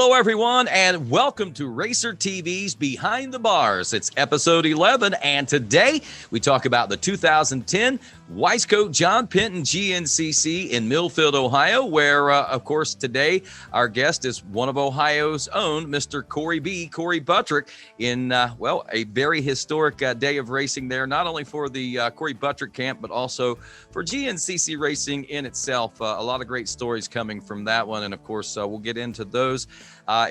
Hello, everyone, and welcome to RacerTV's Behind the Bars. It's episode 11, and today we talk about the 2010 Wisecoat John Penton GNCC in Millfield, Ohio, where, of course, today our guest is one of Ohio's own, Mr. Corey Buttrick, in, a very historic day of racing there, not only for the Corey Buttrick camp, but also for GNCC racing in itself. A lot of great stories coming from that one, and, of course, we'll get into those.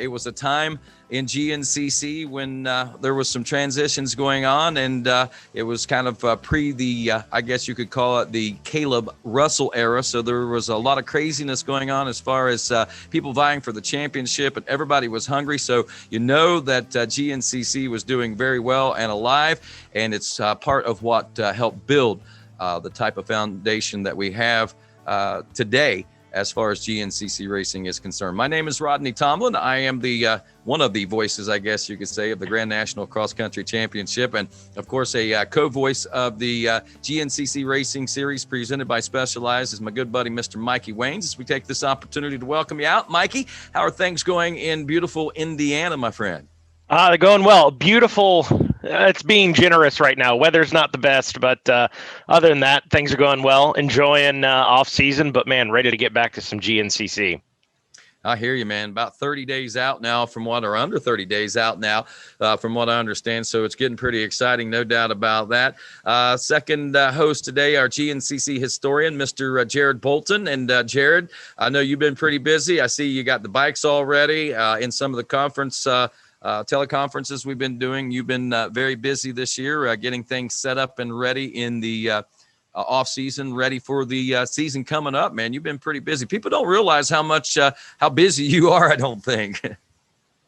It was a time in GNCC when there was some transitions going on, and it was kind of pre the, I guess you could call it the Caleb Russell era. So there was a lot of craziness going on as far as people vying for the championship, and everybody was hungry. So you know that GNCC was doing very well and alive, and it's part of what helped build the type of foundation that we have today as far as GNCC racing is concerned. My name is Rodney Tomlin. I am the one of the voices, I guess you could say, of the Grand National Cross Country Championship, and of course a co-voice of the GNCC Racing Series presented by Specialized is my good buddy, Mr. Mikey Waynes. As we take this opportunity to welcome you out, Mikey, how are things going in beautiful Indiana, my friend? They're going well. Beautiful. It's being generous right now. Weather's not the best, but other than that, things are going well. Enjoying off season, but man, ready to get back to some GNCC. I hear you, man. About 30 days out now or under 30 days out now, from what I understand. So it's getting pretty exciting, no doubt about that. Second host today, our GNCC historian, Mr. Jared Bolton. And Jared, I know you've been pretty busy. I see you got the bikes already in some of the conference teleconferences we've been doing. You've been very busy this year, getting things set up and ready in the off season, ready for the season coming up, man. You've been pretty busy. People don't realize how busy you are, I don't think.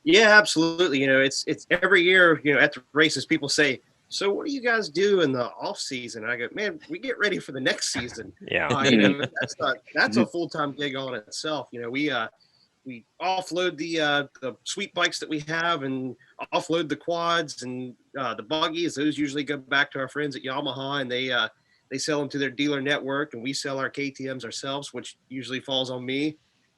Yeah, absolutely. You know, it's every year, you know, at the races, people say, so what do you guys do in the off season? And I go, man, we get ready for the next season. Yeah. You know, that's a full-time gig on itself. You know, we offload the sweet bikes that we have and offload the quads and the buggies. Those usually go back to our friends at Yamaha, and they sell them to their dealer network, and we sell our KTMs ourselves, which usually falls on me.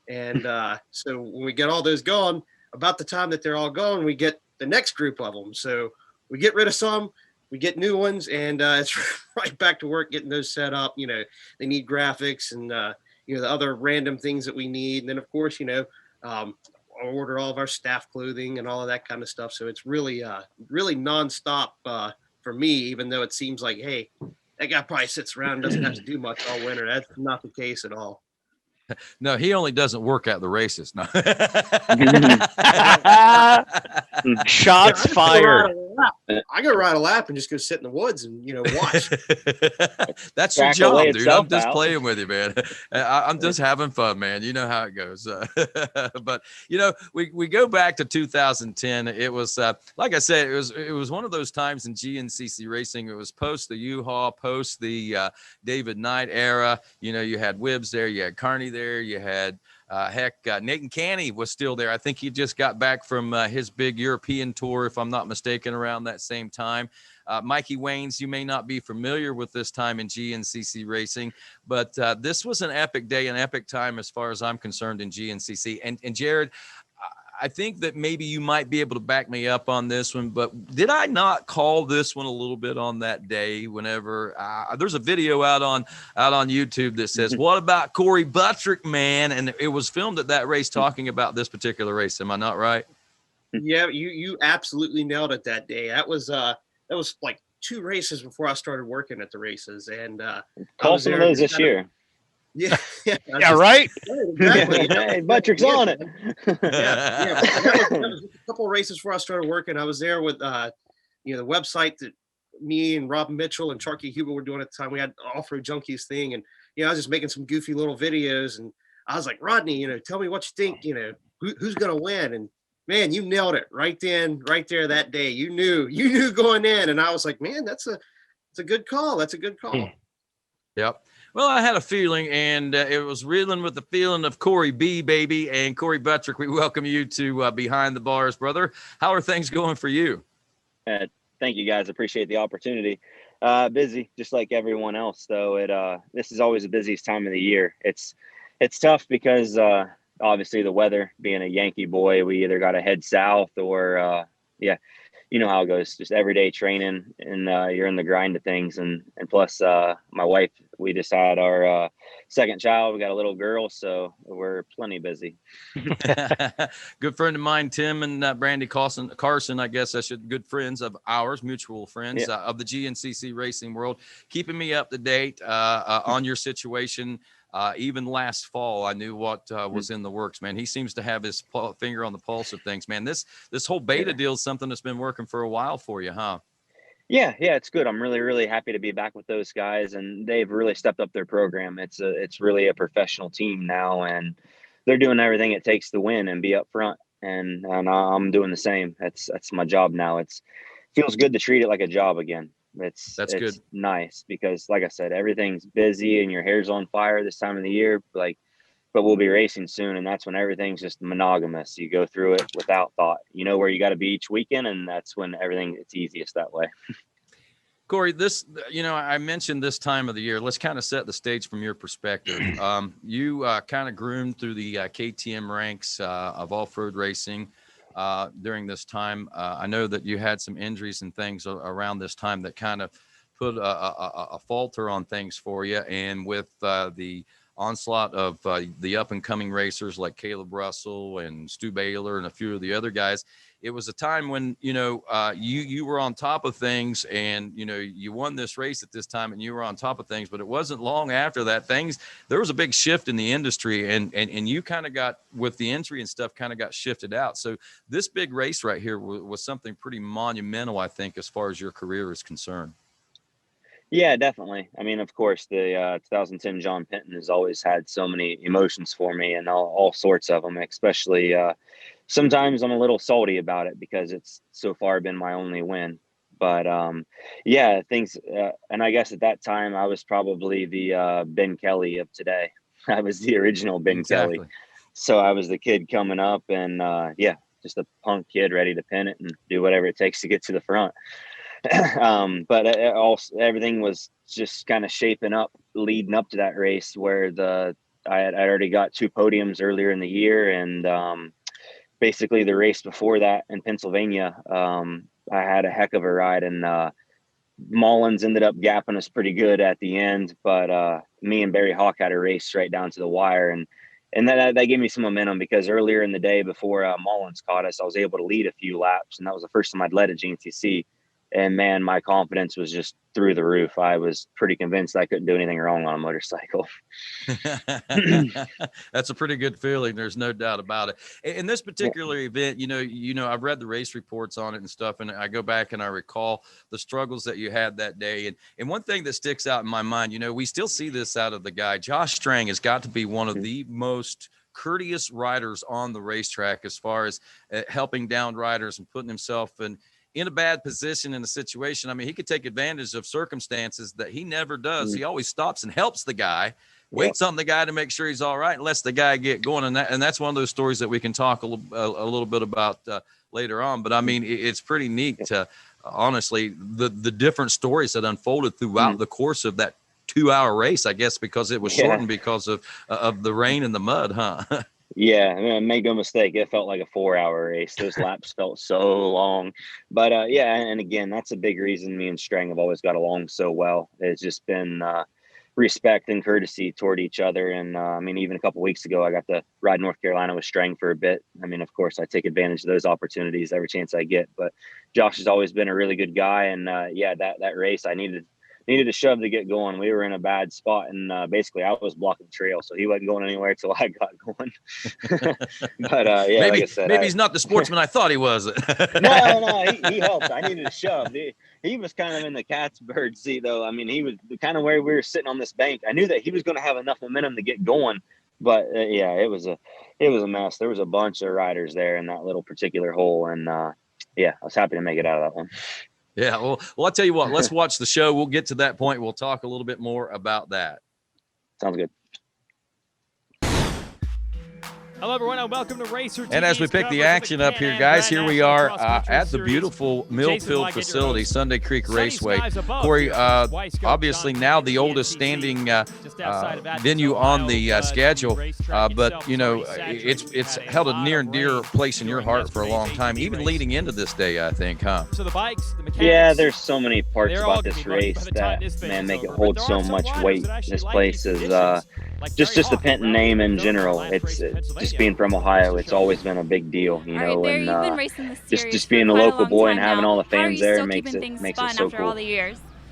And so when we get all those gone, about the time that they're all gone, we get the next group of them. So we get rid of some, we get new ones, and it's right back to work getting those set up. You know, they need graphics and you know, the other random things that we need. And then, of course, you know, I order all of our staff clothing and all of that kind of stuff. So it's really, really nonstop for me, even though it seems like, hey, that guy probably sits around and doesn't have to do much all winter. That's not the case at all. No, he only doesn't work at the races. No. Shots fired. I go ride a lap and just go sit in the woods and, you know, watch. That's your job, dude. I'm just playing with you, man. I'm just having fun, man. You know how it goes. But, you know, we go back to 2010. It was, like I said, it was one of those times in GNCC racing. It was post the U-Haul, post the David Knight era. You know, you had Wibbs there, you had Carney there, you had Nathan Canny was still there. I think he just got back from his big European tour, if I'm not mistaken, around that same time. Mikey Waynes, you may not be familiar with this time in GNCC racing, but this was an epic day, an epic time as far as I'm concerned in GNCC. And Jared, I think that maybe you might be able to back me up on this one, but did I not call this one a little bit on that day whenever there's a video out on YouTube that says, what about Corey Buttrick, man? And it was filmed at that race talking about this particular race. Am I not right? Yeah, you absolutely nailed it that day. That was like 2 races before I started working at the races. And call some of those this year. Yeah, Right. Exactly. Hey, Buttrick's on it. Yeah. That was a couple of races before I started working. I was there with you know, the website that me and Rob Mitchell and Charky Huber were doing at the time. We had Off-Road Junkies thing, and you know, I was just making some goofy little videos, and I was like, Rodney, you know, tell me what you think. You know, who's gonna win? And man, you nailed it right there that day. You knew going in, and I was like, man, that's a good call. That's a good call. Yep. Well, I had a feeling, and it was reeling with the feeling of Corey B, baby. And Corey Buttrick, we welcome you to Behind the Bars, brother. How are things going for you? Thank you, guys. Appreciate the opportunity. Busy, just like everyone else, though. This is always the busiest time of the year. It's tough because obviously the weather, being a Yankee boy, we either got to head south or, you know how it goes, just everyday training, and you're in the grind of things. And plus, my wife, we just had our second child. We got a little girl, so we're plenty busy. Good friend of mine, Tim and Brandy Carson, I guess I should, good friends of ours, mutual friends of the GNCC racing world, keeping me up to date on your situation. Even last fall, I knew what was in the works, man. He seems to have his finger on the pulse of things, man. This whole beta deal is something that's been working for a while for you, huh? Yeah, it's good. I'm really, really happy to be back with those guys, and they've really stepped up their program. It's really a professional team now, and they're doing everything it takes to win and be up front. And I'm doing the same. That's my job now. Feels good to treat it like a job again. It's good. Nice because, like I said, everything's busy and your hair's on fire this time of the year. But we'll be racing soon, and that's when everything's just monogamous. You go through it without thought. You know where you got to be each weekend, and that's when it's easiest that way. Corey, I mentioned this time of the year. Let's kind of set the stage from your perspective. You kind of groomed through the KTM ranks of off-road racing during this time. I know that you had some injuries and things around this time that kind of put a falter on things for you. And with the onslaught of the up-and-coming racers like Caleb Russell and Stu Baylor and a few of the other guys, it was a time when, you were on top of things, and, you won this race at this time and you were on top of things, but it wasn't long after that there was a big shift in the industry, and you kind of got, with the injury and stuff, kind of got shifted out. So this big race right here was something pretty monumental, I think, as far as your career is concerned. Yeah, definitely. I mean, of course, the 2010 John Penton has always had so many emotions for me, and all sorts of them, especially sometimes I'm a little salty about it because it's so far been my only win. But things, and I guess at that time I was probably the Ben Kelly of today. I was the original Ben Kelly. So I was the kid coming up, and just a punk kid ready to pin it and do whatever it takes to get to the front. But everything was just kind of shaping up leading up to that race where I already got 2 podiums earlier in the year, and basically the race before that in Pennsylvania, I had a heck of a ride, and Mullins ended up gapping us pretty good at the end, but me and Barry Hawk had a race right down to the wire, and that gave me some momentum because earlier in the day before Mullins caught us, I was able to lead a few laps, and that was the first time I'd led at GNCC. And man, my confidence was just through the roof. I was pretty convinced I couldn't do anything wrong on a motorcycle. That's a pretty good feeling. There's no doubt about it. In this particular event, I've read the race reports on it and stuff, and I go back and I recall the struggles that you had that day. And one thing that sticks out in my mind, we still see this out of the guy. Josh Strang has got to be one of the most courteous riders on the racetrack as far as helping down riders and putting himself in a bad position in a situation. I mean, he could take advantage of circumstances that he never does. He always stops and helps the guy, waits on the guy to make sure he's all right, and lets the guy get going. And that's one of those stories that we can talk a little bit about later on. But I mean, it's pretty neat to honestly, the different stories that unfolded throughout the course of that 2-hour race, I guess, because it was shortened because of the rain and the mud, huh? Yeah, I mean, make no mistake, it felt like a 4-hour race. Those laps felt so long. But and again, that's a big reason me and Strang have always got along so well. It's just been respect and courtesy toward each other. And I mean, even a couple of weeks ago, I got to ride North Carolina with Strang for a bit. I mean, of course, I take advantage of those opportunities every chance I get. But Josh has always been a really good guy. And that race, I needed a shove to get going. We were in a bad spot, and basically I was blocking the trail, so he wasn't going anywhere till I got going. But maybe, like I said, maybe he's not the sportsman I thought he was. No, he helped. I needed a shove. He was kind of in the cat's bird seat, though. I mean, he was kind of where we were sitting on this bank. I knew that he was going to have enough momentum to get going, but it was a mess. There was a bunch of riders there in that little particular hole, and I was happy to make it out of that one. Yeah, well, I'll tell you what, let's watch the show. We'll get to that point. We'll talk a little bit more about that. Sounds good. Hello, everyone, and welcome to RacerTV. And as we pick the action up here, guys, here we are at the beautiful Millfield facility, Sunday Creek Raceway. Corey, obviously now the oldest standing venue on the schedule, but, you know, it's held a near and dear place in your heart for a long time, even leading into this day, I think, huh? So the bikes, the mechanics, Yeah, there's so many parts about this race that, man, make it hold so much weight. This place is just the Penton name in general. It's just being from Ohio, it's always been a big deal, you know, and just being a local boy and having all the fans there makes it so cool.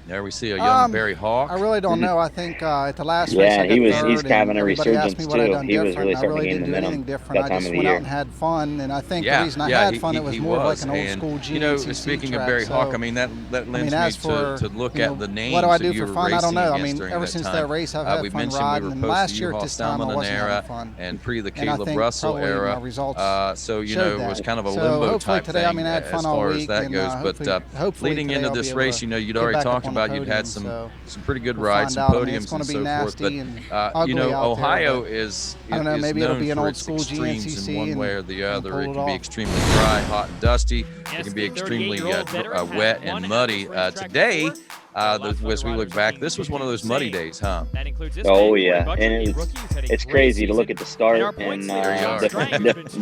There we see a young Barry Hawk. I really don't know. I think at the last race I got he's having a resurgence too. He was really starting to gain momentum that time of the year. I just went out and had fun, and I think the reason I had fun, it was more like an old school GNCC You know, speaking of Barry Hawk, I mean, that lends me to look at the names what do I do that you for were fun? I don't know. I racing mean, during ever that since time. that race, I've had We fun mentioned riding, we and were last post year at U-Haul this time I wasn't era having fun. and pre the And I Caleb think Russell probably era. my results So, you know, it was kind of a So limbo hopefully type today, thing I mean, I had as fun all far as week, that and, goes. But hopefully leading today into I'll this be able race, to you know, you'd get already back up talked on the about you'd had podium, some pretty good we'll rides, find some out. I mean, it's podiums and gonna be so forth. But, nasty and you know, ugly out there, Ohio but is I don't know, maybe it'll known be an for old its school extremes GNCC in one and way or the other. pull It it can be off. extremely dry, hot, and dusty. It can be extremely wet and muddy. Today, as we look back, this was one of those muddy days, huh? Oh yeah, and it's crazy to look at the start and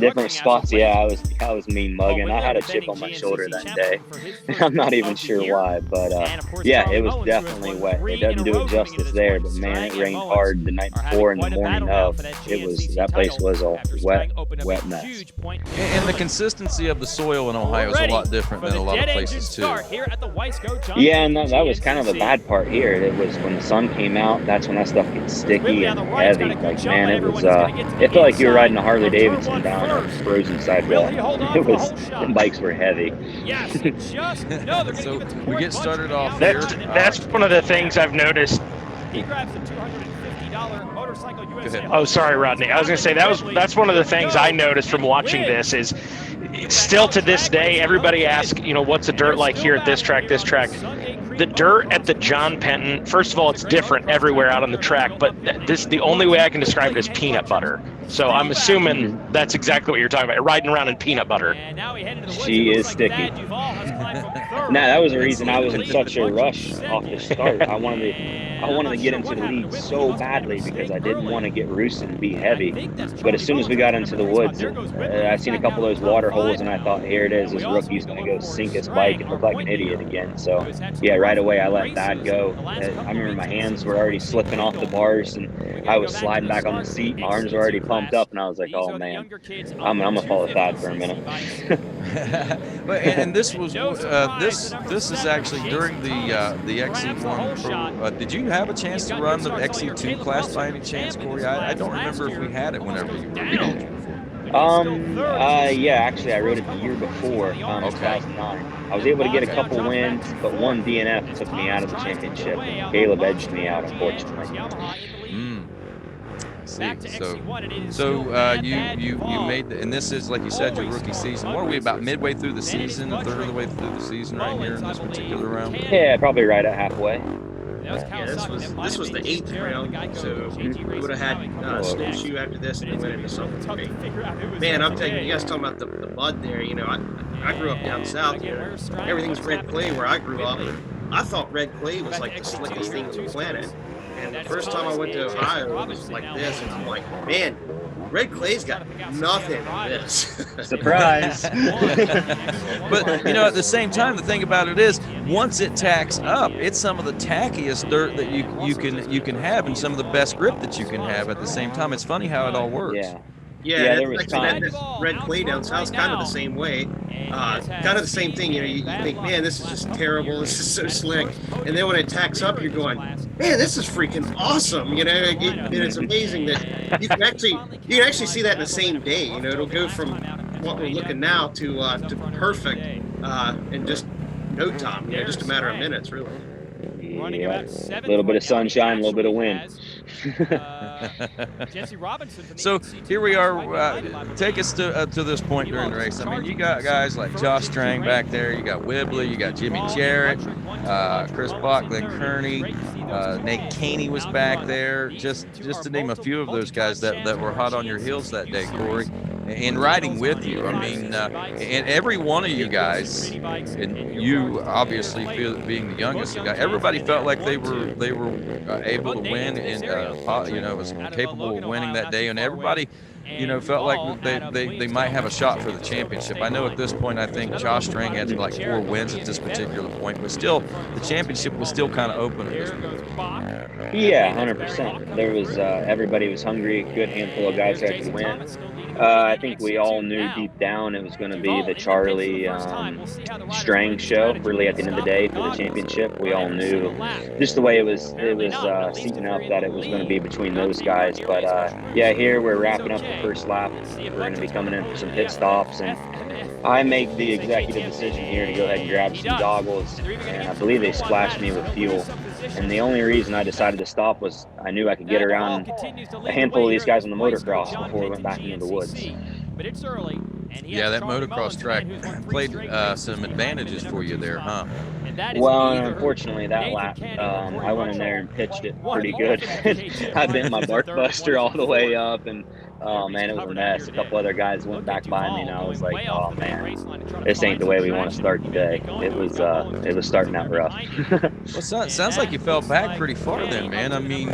different spots. Yeah, I was mean mugging. I had a chip on my shoulder that day. I'm not even sure why, but yeah, it was definitely wet. It doesn't do it justice there, but man, it rained hard the night before and the morning of. That place was a wet mess. And the consistency of the soil in Ohio is a lot different than a lot of places too. Yeah, and that was kind of the bad part here. It was when the sun came out, that's when that stuff gets sticky and heavy. Like, man, it was it felt like you were riding a Harley Davidson down a frozen sidewalk. The bikes were heavy. So we get started off here. That's one of the things I've noticed. He grabs the $250 motorcycle USA. Oh, sorry, Rodney. I was going to say that's one of the things I noticed from watching this is still to this day, everybody asks, you know, what's the dirt like here at this track, this track. The dirt at the John Penton, first of all, it's different everywhere out on the track, but the only way I can describe it is peanut butter. So I'm assuming that's exactly what you're talking about, riding around in peanut butter. She is sticky. Now, that was the reason I was in such a rush off the start. I wanted to get into the lead so badly because I didn't want to get roosted and be heavy. But as soon as we got into the woods, I seen a couple of those water holes, and I thought, here it is. This rookie's going to go sink his bike and look like an idiot again. So, yeah, right away I let that go. I remember my hands were already slipping off the bars, and I was sliding back on the seat. My arms were already pumped up, and I was like, oh, man, I'm going to follow Thad for a minute. And this was this is actually during the XC1 Pro. Did you have a chance to run the XC2 class by any chance, Corey? I don't remember if we had it whenever you were eligible for it. Yeah, actually I rode it the year before, 2009. I was able to get a couple wins, but one DNF took me out of the championship. Caleb edged me out, unfortunately. So you made and this is, like you said, your rookie season. What are we, about midway through the season, a third of the way through the season right here in this particular round? Yeah, probably right at halfway. Yeah, this was the 8th round, so we would have had snowshoe after this and then went into something. Man, I'm telling you, you guys talking about the mud there. You know, I grew up down south. You know, everything's red clay where I grew up. I thought red clay was like the slickest thing on the planet. And the first time I went to Ohio, it was like this, and I'm like, man, red clay's got nothing on this. Surprise! But, you know, at the same time, the thing about it is, once it tacks up, it's some of the tackiest dirt that you can have, and some of the best grip that you can have at the same time. It's funny how it all works. Yeah, there was that red clay down south is kind of the same way. Kind of the same thing. You know, you think, man, this is just terrible. This is so slick. And then when it tacks up, you're going, man, this is freaking awesome. You know, and it's amazing that you can actually see that in the same day. You know, it'll go from what we're looking now to perfect in just no time. You know, just a matter of minutes, really. Yeah, a little bit of sunshine, a little bit of wind. So here we are. Take us to this point during the race. I mean, you got guys like Josh Strang back there. You got Whibley. You got Jimmy Jarrett, Chris Bach, Glenn Kearney, Nate Caney was back there. Just to name a few of those guys that were hot on your heels that day, Corey, and riding with you. I mean, and every one of you guys, and you obviously being the youngest guy, everybody felt like they were able to win and was capable of winning that day, and everybody felt like they might have a shot for the championship. I know at this point, I think Josh Strang had like 4 wins at this particular point, but still, the championship was still kind of open at this point. Yeah, 100%. There was everybody was hungry. A good handful of guys that could win. I think we all knew deep down it was going to be the Charlie Strang show. Really, at the end of the day, for the championship, we all knew just the way it was seating up that it was going to be between those guys. But here we're wrapping up the first lap. We're going to be coming in for some pit stops, and I make the executive decision here to go ahead and grab some goggles, and I believe they splashed me with fuel. And the only reason I decided to stop was I knew I could get around a handful of these guys on the motocross before we went back into the woods. Yeah, that motocross track played some advantages for you there, huh? Well, unfortunately, that lap, I went in there and pitched it pretty good. I bent my bark buster all the way up, and oh man, it was a mess. A couple other guys went back by me, and I was like, oh man, this ain't the way we want to start today. It was starting out rough. Well, sounds like you fell back pretty far then, man. I mean,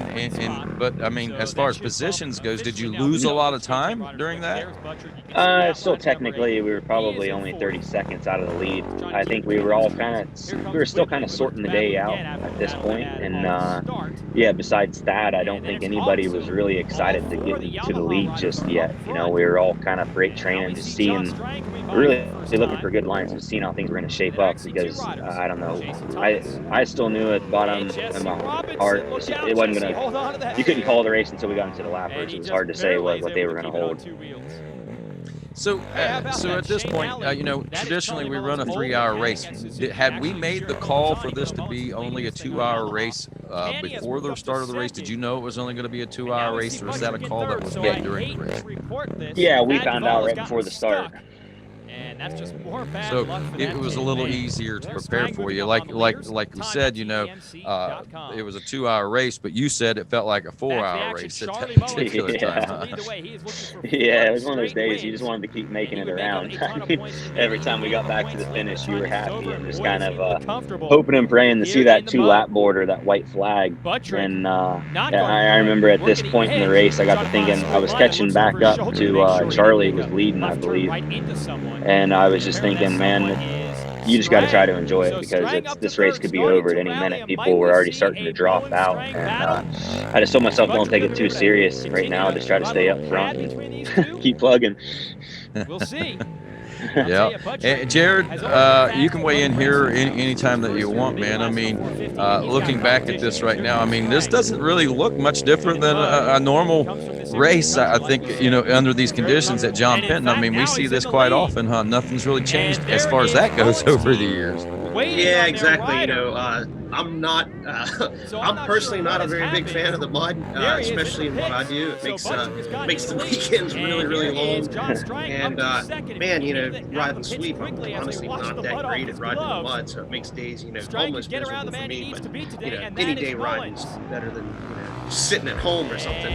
but I mean, as far as positions goes, did you lose a lot of time during that? Still technically, we were probably only 30 seconds out of the lead. I think we were all we were still kind of sorting the day out at this point. And besides that, I don't think anybody was really excited to get into the lead just yet. We were all kind of freight training, just really looking for good lines and seeing how things were going to shape up, because I don't know. I still knew at the bottom of my heart it wasn't going to, you couldn't call the race until we got into the lappers. It was hard to say what they were going to hold. So at this point, traditionally we run a 3-hour race. Had we made the call for this to be only a 2-hour race before the start of the race? Did you know it was only going to be a 2-hour race, or was that a call that was made during the race? Yeah, we found out right before the start. So it was a little easier to prepare for you. Like we said, it was a 2-hour race, but you said it felt like a 4-hour race at that particular time. Huh? Yeah, it was one of those days you just wanted to keep making it around. Every time we got back to the finish, you were happy and just kind of hoping and praying to see that 2-lap border, that white flag. And I remember at this point in the race, I got to thinking I was catching back up to Charlie was leading, I believe. And I was just thinking, man, you just got to try to enjoy it, because this race could be over at any minute. People were already starting to drop out, and I just told myself, don't take it too serious right now. Just try to stay up front and keep plugging. We'll see. Yeah, Jared, you can weigh in here anytime that you want, man. I mean, looking back at this right now, I mean, this doesn't really look much different than a normal race. I think, under these conditions at John Penton, I mean, we see this quite often, huh? Nothing's really changed as far as that goes over the years. Yeah, exactly. I'm personally not a very big fan of the mud, especially in what I do. It makes the weekends really, really long. And man, riding sweep, I'm honestly not that great at riding the mud, so it makes days, almost miserable for me. But any day riding's better than sitting at home or something.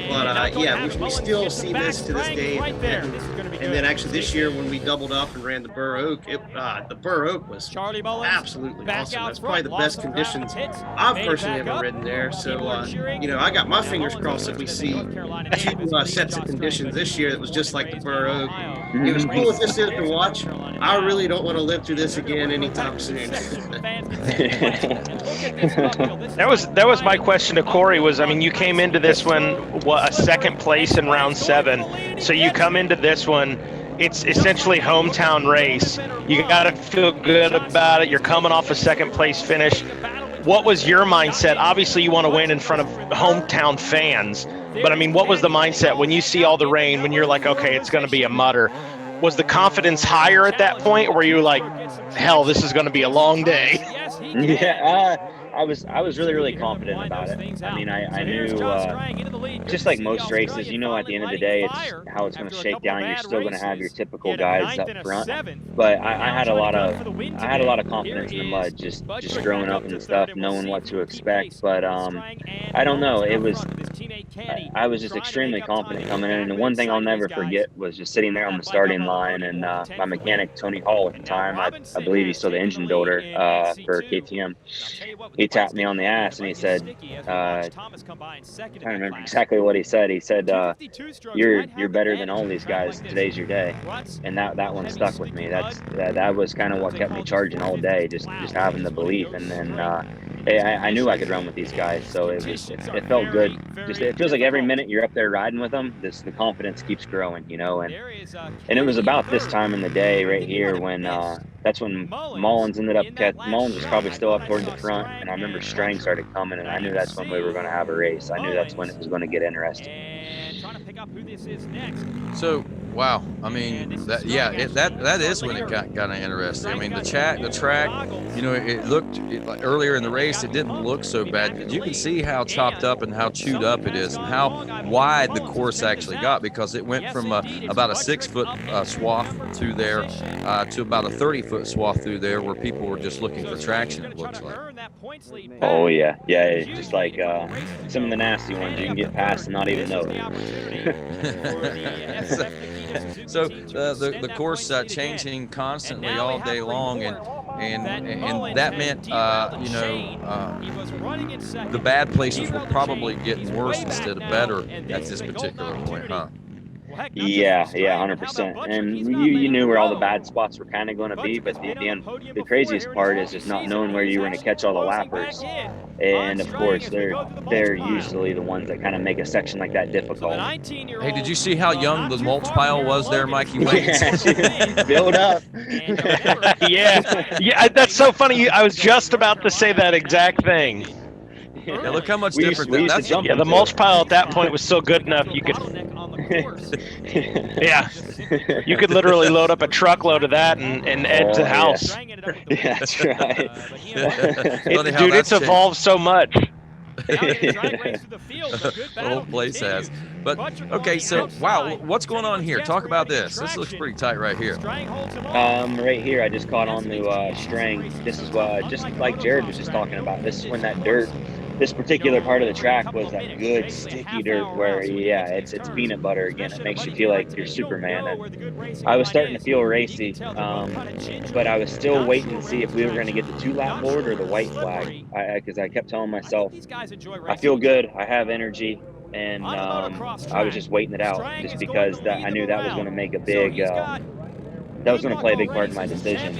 But we still see this to this day. And then actually this year when we doubled up and ran the Burr Oak, the Burr Oak was absolutely awesome. That's probably the best conditions I've personally ever ridden there. So, I got my fingers crossed that we see 2 sets of conditions this year that was just like the Burr Oak. As cool as this is to watch, I really don't want to live through this again anytime soon. That was my question to Corey. Was, I mean, you came into this one a second place in round 7, so you come into this one. It's essentially hometown race. You got to feel good about it. You're coming off a second place finish. What was your mindset? Obviously, you want to win in front of hometown fans. But, I mean, what was the mindset when you see all the rain, when you're like, okay, it's going to be a mutter? Was the confidence higher at that point, or were you like, hell, this is going to be a long day? Yeah, I was really confident about it. I mean, I knew, just like most races, you know, at the end of the day, it's how it's going to shake down. You're still going to have your typical guys up front, but I had a lot of confidence in the mud, just growing up and stuff, knowing what to expect. But I don't know. I was just extremely confident coming in. And the one thing I'll never forget was just sitting there on the starting line, and my mechanic Tony Hall at the time, I believe he's still the engine builder for KTM. He tapped me on the ass and he said, I don't remember exactly what he said. He said, "You're better than all these guys. Today's your day." And that one stuck with me. That was kind of what kept me charging all day, just having the belief. And then I knew I could run with these guys, so it felt good. Just it feels like every minute you're up there riding with them, the confidence keeps growing, you know. And it was about this time in the day right here when that's when Mullins ended up Mullins was probably still up toward the front, and I remember Strang started coming, and I knew that's when we were going to have a race. I knew that's when it was going to get interesting. So, wow, I mean, that is when it got kind of interesting. I mean, the track, you know, it looked like earlier in the race, it didn't look so bad. You can see how chopped up and how chewed up it is, and how wide the course actually got, because it went from about a 6-foot swath through there to about a 30-foot swath through there, where people were just looking for traction, it looks like. Oh yeah, just like some of the nasty ones you can get past and not even know it. So the course changing constantly all day long, and that meant you know, the bad places were probably getting worse instead of better at this particular point, huh? Yeah, 100%. And you knew where all the bad spots were kind of going to be, but the craziest part is just not knowing where you were going to catch all the lappers. And of course, they're usually the ones that kind of make a section like that difficult. Hey, did you see how young the mulch pile was there, Mikey? Build up. yeah, that's so funny. I was just about to say that exact thing. Yeah, look how much different that's. Yeah, the mulch pile at that point was still good enough. You could, yeah, you could literally load up a truckload of that and head to the house. Yeah, that's right. Dude, it's evolved so much. The whole place has. But okay, so wow, what's going on here? Talk about this. This looks pretty tight right here. Right here, I just caught on to Strang. This is what, just like Jared was just talking about. This is when that dirt. This particular part of the track was that good sticky dirt where, yeah, it's peanut butter again. It makes you feel like you're Superman. And I was starting to feel racy, but I was still waiting to see if we were going to get the 2-lap board or the white flag, because I kept telling myself, I feel good, I have energy, and I was just waiting it out, just because I knew that was going to make a big that was going to play a big part in my decision.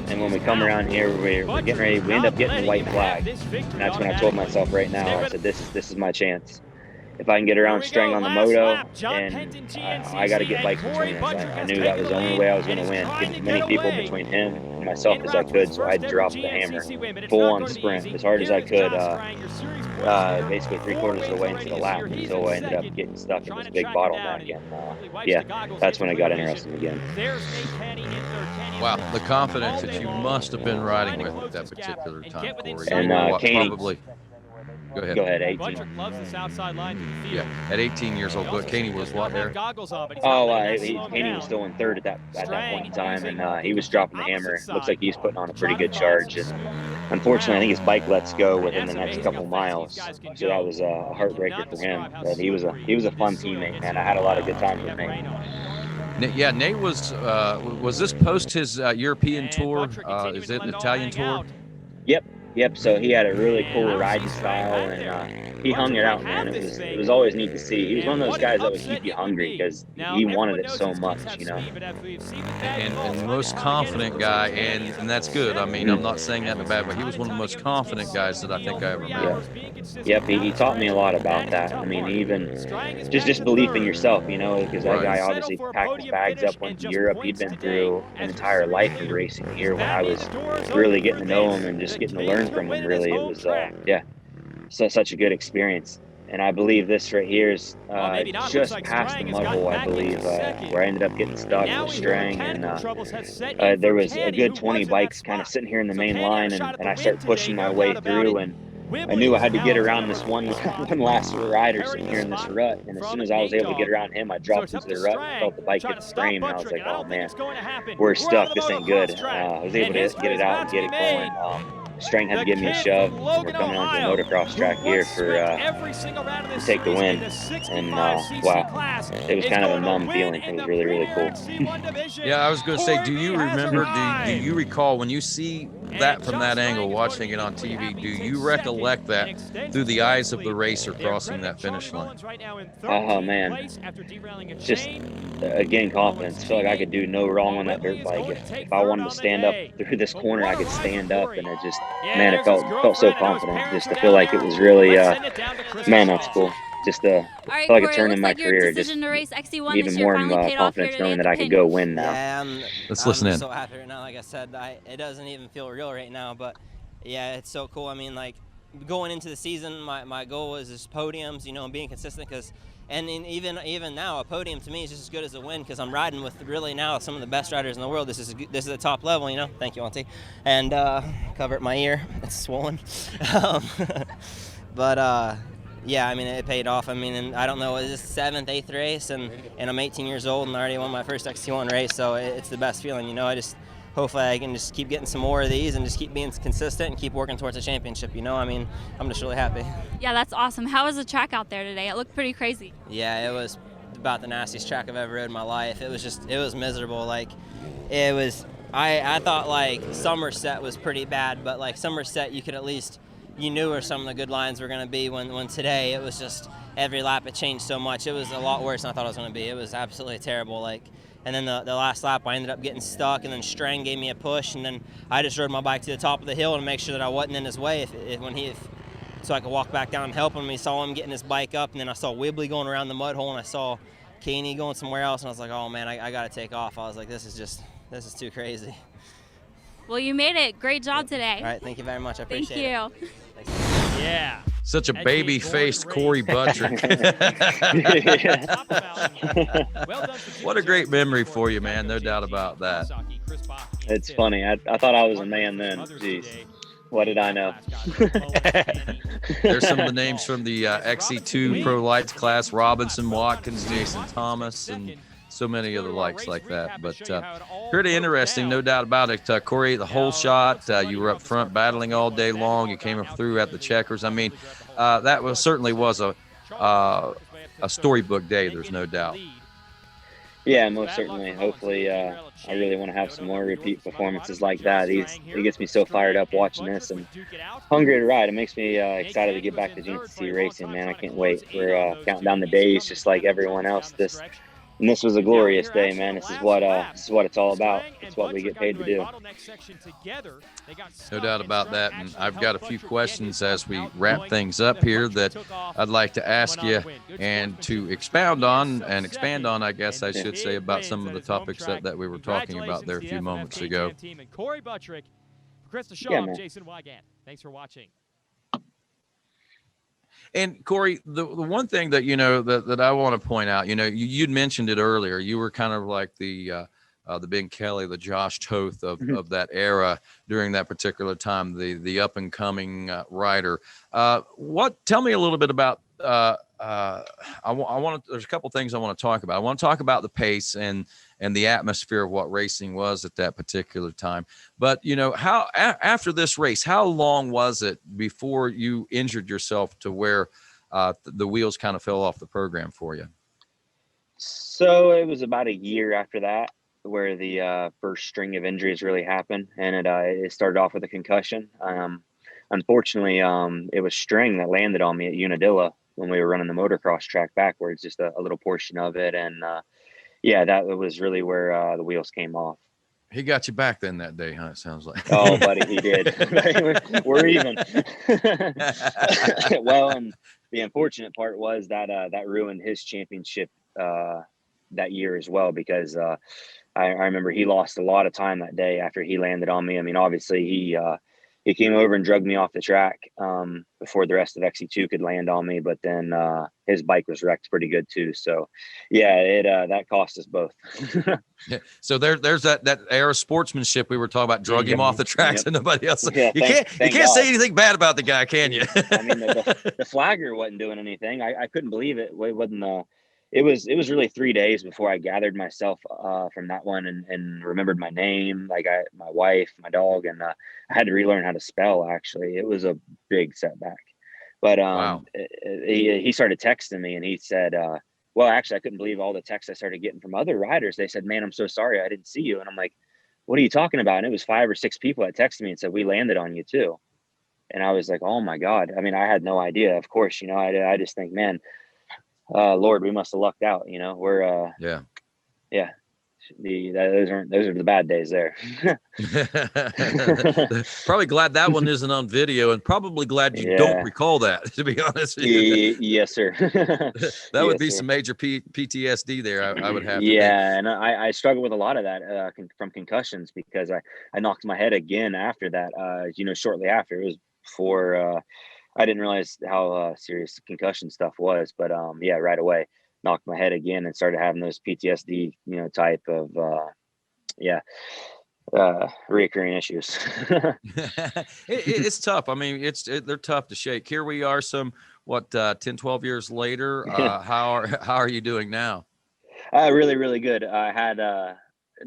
And when we come around here, we're getting ready. We end up getting the white flag, and that's when I told myself right now, I said, this is my chance. If I can get around Strang on the moto, and I got to get bikes between us. I knew that was the only way I was going to win. Get as many people between him and myself as I could, so I dropped the hammer, full-on sprint as hard as I could, basically 3/4 of the way into the lap, until I ended up getting stuck in this big bottleneck. And yeah, that's when it got interesting again. Wow, the confidence that you must have been riding with at that particular time, Corey. And Kaney, probably. Go ahead. 18. Yeah, at 18 years old. But Kaney was what there? Kaney was still in third at that point in time, and he was dropping the hammer. Looks like he's putting on a pretty good charge. And unfortunately, I think his bike lets go within the next couple miles, so that was a heartbreaker for him. But he was a fun teammate, man. I had a lot of good times with Nate. Yeah, Nate was this post his European tour? Is it an Italian tour? Yep. So he had a really cool riding style, and he hung it out, man. It was always neat to see. He was one of those guys that would keep you hungry because he wanted it so much, you know. And the most confident guy, and that's good. I mean, I'm not saying that in a bad way. He was one of the most confident guys that I think I ever met. Yep. He taught me a lot about that. I mean, even just belief in yourself, you know, because that guy obviously packed his bags up, went to Europe. He'd been through an entire life of racing here when I was really getting to know him and just getting to learn from him. Really, it was such a good experience. and I believe this right here is just past the mud hole, I believe, where I ended up getting stuck with string, and there was a good 20 bikes kind of sitting here in the main line, and I started pushing my way through, and I knew I had to get around this one last rider sitting here in this rut, and as soon as I was able to get around him, I dropped into the rut and felt the bike hit the frame, and I was like, oh man, we're stuck, this ain't good. I was able to get it out and get it going. Strang had to give me a shove. We're coming onto the motocross track here to take the win, and wow, it was kind of a numb feeling. It was really, really cool. Yeah, I was going to say, do you remember, do you recall when you see that from that angle, watching it on TV, do you recollect that through the eyes of the racer crossing that finish line? Oh man, just again, confidence. I feel like I could do no wrong on that dirt bike. If I wanted to stand up through this corner, I could stand up, and it just, man, it felt so confident. Just to feel like it was really, man, that's cool. Just feel like a turn in my career. Just even more confidence knowing that I could go win now. Yeah, let's listen in. I'm so happy right now. Like I said, it doesn't even feel real right now, but yeah, it's so cool. I mean, like going into the season, my goal was just podiums, you know, and being consistent. And even now, a podium to me is just as good as a win, because I'm riding with really now some of the best riders in the world. This is the top level, you know. Thank you, Auntie. And cover up my ear, it's swollen. But yeah, I mean, it paid off. I mean, and I don't know, is this 7th, 8th race, and I'm 18 years old and I already won my first XT1 race, so it's the best feeling, you know. Hopefully I can just keep getting some more of these and just keep being consistent and keep working towards a championship, you know. I mean, I'm just really happy. Yeah, that's awesome. How was the track out there today? It looked pretty crazy. Yeah, it was about the nastiest track I've ever rode in my life. It was miserable. Like, it was, I thought like Somerset was pretty bad, but like Somerset you could at least, you knew where some of the good lines were going to be, when today it was just every lap it changed so much. It was a lot worse than I thought it was going to be. It was absolutely terrible. Like, and then the last lap I ended up getting stuck, and then Strang gave me a push, and then I just rode my bike to the top of the hill to make sure that I wasn't in his way so I could walk back down and help him. He saw him getting his bike up, and then I saw Wibbly going around the mud hole, and I saw Keeney going somewhere else, and I was like, oh man, I got to take off. I was like, this is too crazy. Well, you made it. Great job today. All right, thank you very much. I appreciate it. Thank you. Yeah. Such a baby-faced Corey Buttrick. What a great memory for you, man. No doubt about that. It's funny. I thought I was a man then. Jeez. What did I know? There's some of the names from the XC2 Pro Lights class: Robinson, Watkins, Jason Thomas, and so many other likes like that. But pretty interesting, no doubt about it. Corey, the whole shot, you were up front battling all day long. You came through at the checkers. I mean, that certainly was a storybook day, there's no doubt. Yeah, most certainly. Hopefully, I really want to have some more repeat performances like that. He gets me so fired up watching this and hungry to ride. It makes me excited to get back to GNCC racing, man. I can't wait. We're counting down the days just like everyone else. And this was a glorious day, man. This is what it's all about. It's what we get paid to do. No doubt about that. And I've got a few questions as we wrap things up here that I'd like to ask you and to expand on, I guess I should say, about some of the topics that we were talking about there a few moments ago. Corey Buttrick, Chris Jason Wygant. Thanks for watching. And Corey, the one thing that, that I want to point out, you'd mentioned it earlier. You were kind of like the Ben Kelly, the Josh Toth of that era during that particular time, the up and coming rider. Tell me a little bit about, there's a couple things I want to talk about. I want to talk about the pace and the atmosphere of what racing was at that particular time. But, how after this race, how long was it before you injured yourself to where the wheels kind of fell off the program for you? So it was about a year after that where the first string of injuries really happened, and it started off with a concussion. Unfortunately, it was string that landed on me at Unadilla when we were running the motocross track backwards, just a little portion of it. And yeah, that was really where the wheels came off. He got you back then that day, huh? It sounds like. Oh, buddy, he did. We're even. Well, and the unfortunate part was that ruined his championship that year as well, because I remember he lost a lot of time that day after he landed on me. I mean, obviously he came over and drugged me off the track before the rest of XC2 could land on me. But then his bike was wrecked pretty good too. So yeah, it that cost us both. Yeah. So there's that era of sportsmanship we were talking about, drug him off the tracks and nobody else. Yeah, you can't say anything bad about the guy, can you? I mean, the flagger wasn't doing anything. I couldn't believe it. It wasn't. It was really 3 days before I gathered myself from that one and remembered my name, like my wife, my dog, and I had to relearn how to spell. Actually, it was a big setback. But Wow. He started texting me and he said, well, actually, I couldn't believe all the texts I started getting from other riders. They said, "Man, I'm so sorry I didn't see you." And I'm like, "What are you talking about?" And it was 5 or 6 people that texted me and said, "We landed on you too." And I was like, "Oh my God." I mean, I had no idea. Of course, I just think, man, Lord, we must have lucked out. We're yeah. Those are the bad days there. Probably glad that one isn't on video, and probably glad you don't recall that, to be honest with you. Yes, sir. That would be some major PTSD there. I would have to think. And I struggle with a lot of that from concussions, because I knocked my head again after that. Shortly after. It was before I didn't realize how serious the concussion stuff was, but right away knocked my head again and started having those PTSD, type of reoccurring issues. It's tough. I mean, they're tough to shake. Here we are 10, 12 years later. How are you doing now? Really, really good. I had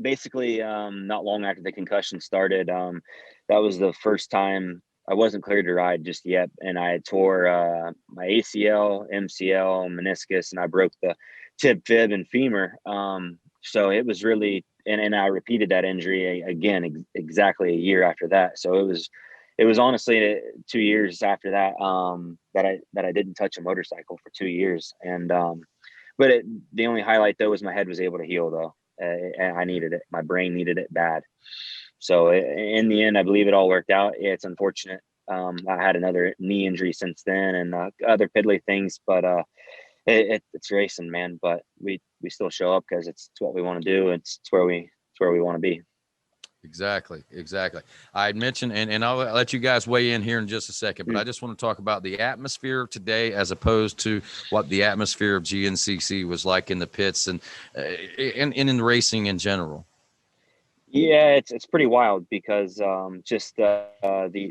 basically not long after the concussion started, that was the first time I wasn't cleared to ride just yet, and I tore my ACL, MCL, meniscus, and I broke the tib, fib, and femur. So it was really, and I repeated that injury again exactly a year after that. So it was honestly 2 years after that that I didn't touch a motorcycle for 2 years, and but the only highlight though was my head was able to heal though. And I needed it. My brain needed it bad. So in the end, I believe it all worked out. It's unfortunate. I had another knee injury since then and other piddly things, but it's racing, man. But we still show up because it's what we want to do. It's where we want to be. Exactly. I had mentioned, and I'll let you guys weigh in here in just a second, but I just want to talk about the atmosphere today as opposed to what the atmosphere of GNCC was like in the pits and in racing in general. Yeah, it's pretty wild because just the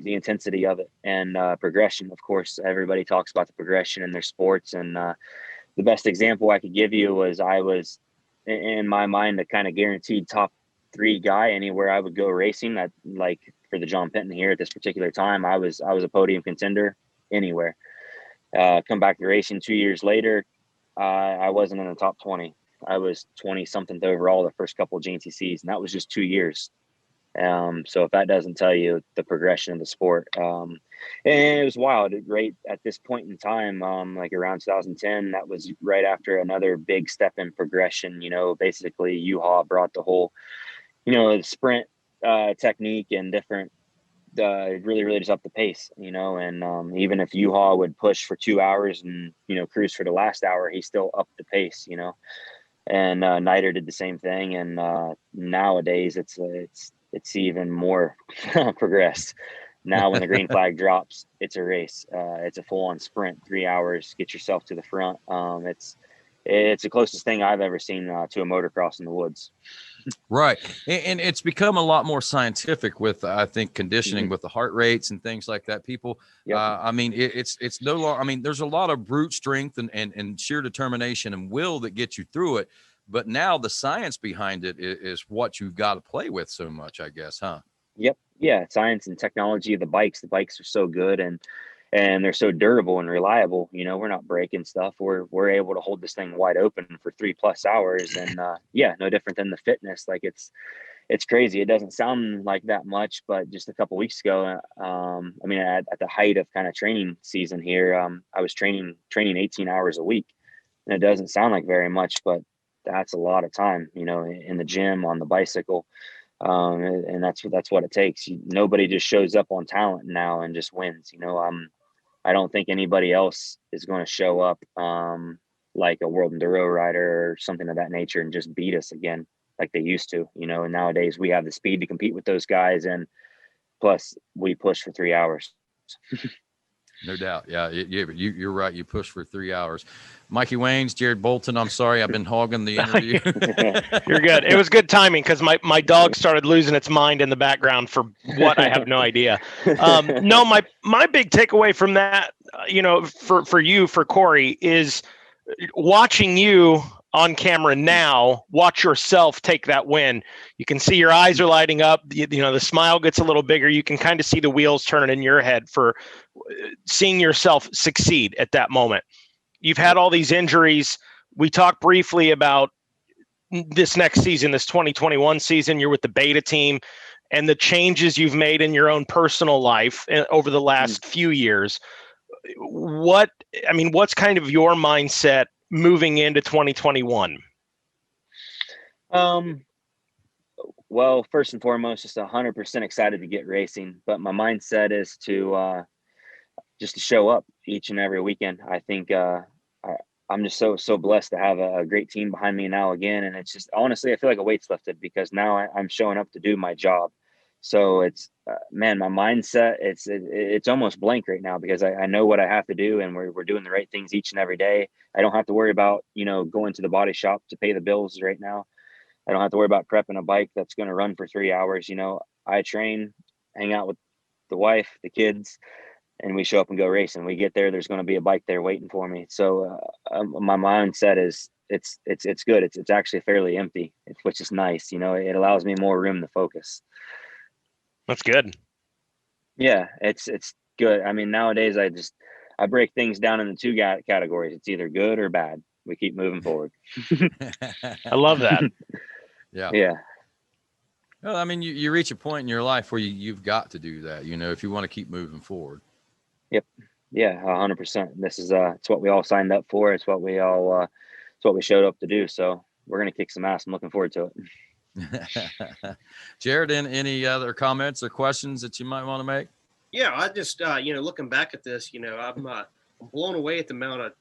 intensity of it and progression. Of course, everybody talks about the progression in their sports, and the best example I could give you was I was in my mind a kind of guaranteed top 3 guy anywhere I would go racing. That, like for the John Penton here at this particular time, I was a podium contender anywhere. Come back to racing 2 years later, I wasn't in the top 20. I was 20 something overall the first couple of GNCCs, and that was just 2 years. So if that doesn't tell you the progression of the sport, and it was wild, right at this point in time, like around 2010, that was right after another big step in progression. Basically U-Haul brought the whole, sprint technique and different, really just up the pace, and even if U-Haul would push for 2 hours and, cruise for the last hour, he still upped the pace, and Niter did the same thing. And nowadays it's even more progressed. Now when the green flag drops, it's a race. It's a full-on sprint, 3 hours, get yourself to the front. It's the closest thing I've ever seen to a motocross in the woods. Right. And it's become a lot more scientific with, I think, conditioning with the heart rates and things like that. People, I mean, it's no longer, I mean, there's a lot of brute strength and sheer determination and will that gets you through it. But now the science behind it is what you've got to play with so much, I guess, huh? Yep. Yeah. Science and technology of the bikes are so good and they're so durable and reliable. We're not breaking stuff. We're able to hold this thing wide open for 3+ hours. And no different than the fitness. Like it's crazy. It doesn't sound like that much, but just a couple weeks ago, I mean, at the height of kind of training season here, I was training 18 hours a week, and it doesn't sound like very much, but that's a lot of time, in the gym, on the bicycle. And that's what it takes. Nobody just shows up on talent now and just wins. I don't think anybody else is going to show up like a world enduro rider or something of that nature and just beat us again like they used to, and nowadays we have the speed to compete with those guys. And plus we pushed for 3 hours. No doubt. Yeah, you're right. You pushed for 3 hours. Mikey Waynes, Jared Bolton, I'm sorry. I've been hogging the interview. You're good. It was good timing because my dog started losing its mind in the background for what I have no idea. No, my big takeaway from that, for Corey, is watching you on camera now, watch yourself take that win. You can see your eyes are lighting up. The smile gets a little bigger. You can kind of see the wheels turning in your head for seeing yourself succeed at that moment. You've had all these injuries. We talked briefly about this next season, this 2021 season. You're with the beta team and the changes you've made in your own personal life over the last few years. What's kind of your mindset moving into 2021? Well, first and foremost, just 100% excited to get racing, but my mindset is to just to show up each and every weekend. I think I'm just so blessed to have a great team behind me now again, and it's just honestly I feel like a weight's lifted because now I'm showing up to do my job. So it's man, my mindset it's almost blank right now because I know what I have to do, and we're doing the right things each and every day. I don't have to worry about going to the body shop to pay the bills right now. I don't have to worry about prepping a bike that's going to run for 3 hours. I train, hang out with the wife, the kids, and we show up and go racing. We get there, there's going to be a bike there waiting for me. So my mindset is it's good. It's actually fairly empty, which is nice. It allows me more room to focus. That's good. Yeah, it's good. I mean, nowadays I break things down into two categories. It's either good or bad. We keep moving forward. I love that. Yeah. Well, I mean, you reach a point in your life where you've got to do that, if you want to keep moving forward. Yep. Yeah, 100%. This is it's what we all signed up for. It's what we showed up to do. So we're gonna kick some ass. I'm looking forward to it. Jared, any other comments or questions that you might want to make? Yeah, I just looking back at this, I'm blown away at the amount of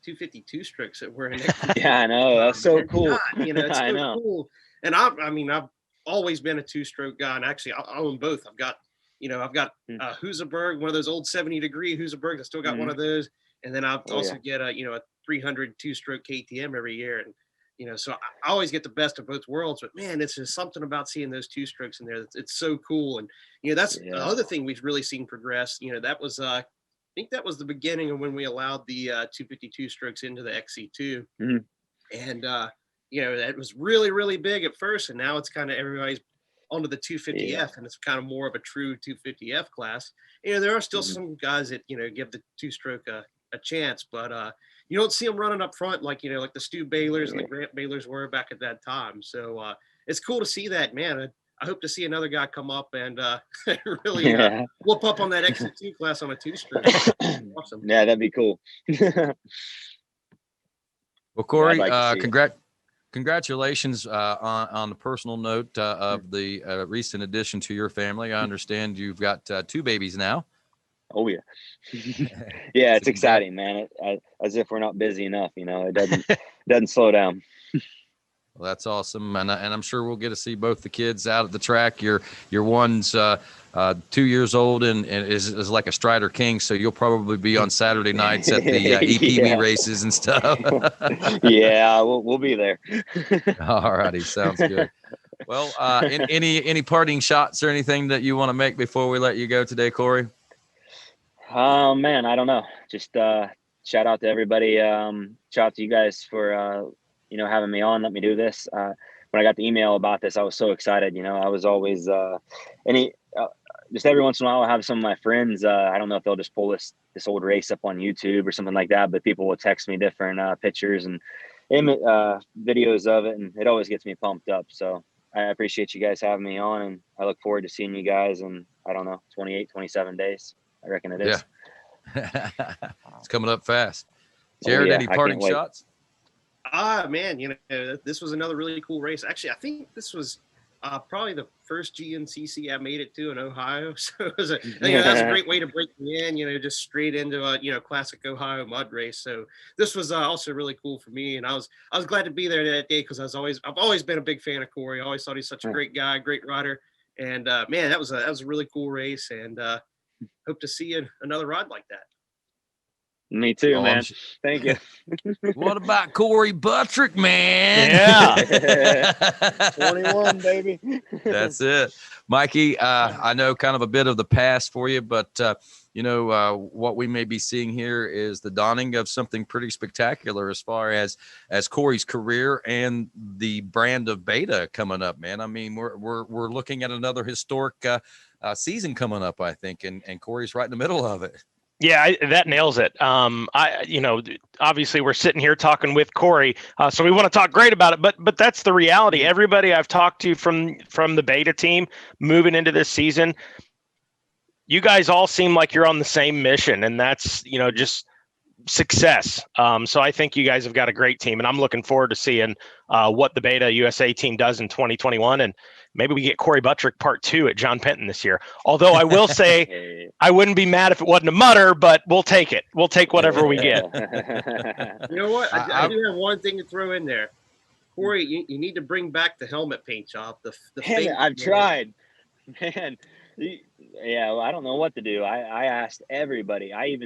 252 strokes that we're in. Yeah, I know. That's so cool. It's so cool. And I've always been a two-stroke guy, and actually I own both. I've got Husaberg, one of those old 70-degree Husabergs. I still got one of those, and then I also get a 300 two-stroke KTM every year, and so I always get the best of both worlds. But man, it's just something about seeing those two strokes in there. It's so cool, and that's the other thing we've really seen progress. That was I think that was the beginning of when we allowed the 252 strokes into the XC2, and that was really, really big at first, and now it's kind of everybody's onto the 250F, and it's kind of more of a true 250F class. There are still some guys that give the two-stroke a chance, but you don't see them running up front like like the Stu Baylors and the Grant Baylors were back at that time. So it's cool to see that, man. I hope to see another guy come up and really whoop up on that XC2 class on a two-stroke. Awesome. Yeah, that'd be cool. Well, Corey, congratulations on the personal note of the recent addition to your family. I understand you've got two babies now. Oh yeah. Yeah, it's exciting, man. As if we're not busy enough, it doesn't slow down. Well, that's awesome, and I'm sure we'll get to see both the kids out at the track. Your one's 2 years old and is like a Strider King, so you'll probably be on Saturday nights at the EPB races and stuff. Yeah, we'll be there. All righty, sounds good. Well, any parting shots or anything that you want to make before we let you go today, Corey? Oh man, I don't know. Just shout out to everybody. Shout out to you guys for having me on. Let me do this. When I got the email about this, I was so excited. I was always just every once in a while I have some of my friends. I don't know if they'll just pull this old race up on YouTube or something like that, but people will text me different pictures and videos of it, and it always gets me pumped up. So I appreciate you guys having me on, and I look forward to seeing you guys in, I don't know, 28, 27 days. I reckon it is. Yeah. It's coming up fast. Jared, any parting shots? Man, this was another really cool race. Actually, I think this was probably the first GNCC I made it to in Ohio. So it was that was a great way to break me in, just straight into a classic Ohio mud race. So this was also really cool for me, and I was glad to be there that day because I've always been a big fan of Corey. I always thought he's such a great guy, great rider, And man, that was a really cool race, and hope to see another ride like that. Me too, man. Thank you. What about Corey Buttrick, man? Yeah. 21, baby. That's it. Mikey, I know kind of a bit of the past for you, but, what we may be seeing here is the dawning of something pretty spectacular as far as Corey's career and the brand of Beta coming up, man. I mean, we're looking at another historic season coming up, I think, and Corey's right in the middle of it. Yeah, that nails it. Obviously we're sitting here talking with Corey, so we want to talk great about it, but that's the reality. Everybody I've talked to from the Beta team moving into this season, you guys all seem like you're on the same mission, and that's, just success. So I think you guys have got a great team, and I'm looking forward to seeing what the Beta USA team does in 2021, and maybe we get Corey Buttrick Part 2 at John Penton this year. Although I will say I wouldn't be mad if it wasn't a mutter, but we'll take it. We'll take whatever we get. You know what? I do have one thing to throw in there. Corey, you need to bring back the helmet paint job. The I've tried. Man, yeah, well, I don't know what to do. I asked everybody. I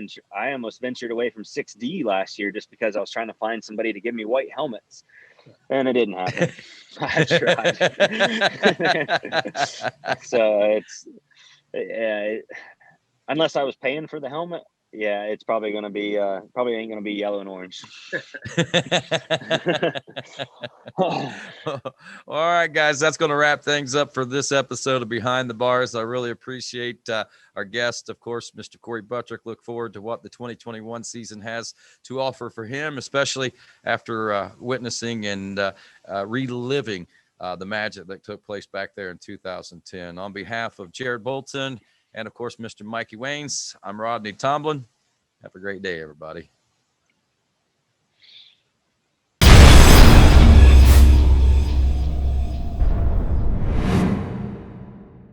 almost ventured away from 6D last year just because I was trying to find somebody to give me white helmets, and it didn't happen. I tried. So unless I was paying for the helmet, yeah, it's probably going to be probably ain't going to be yellow and orange. All right, guys, that's going to wrap things up for this episode of Behind the Bars. I really appreciate our guest, of course, Mr. Corey Buttrick. Look forward to what the 2021 season has to offer for him, especially after witnessing and reliving the magic that took place back there in 2010. On behalf of Jared Bolton and, of course, Mr. Mikey Waynes, I'm Rodney Tomlin. Have a great day, everybody.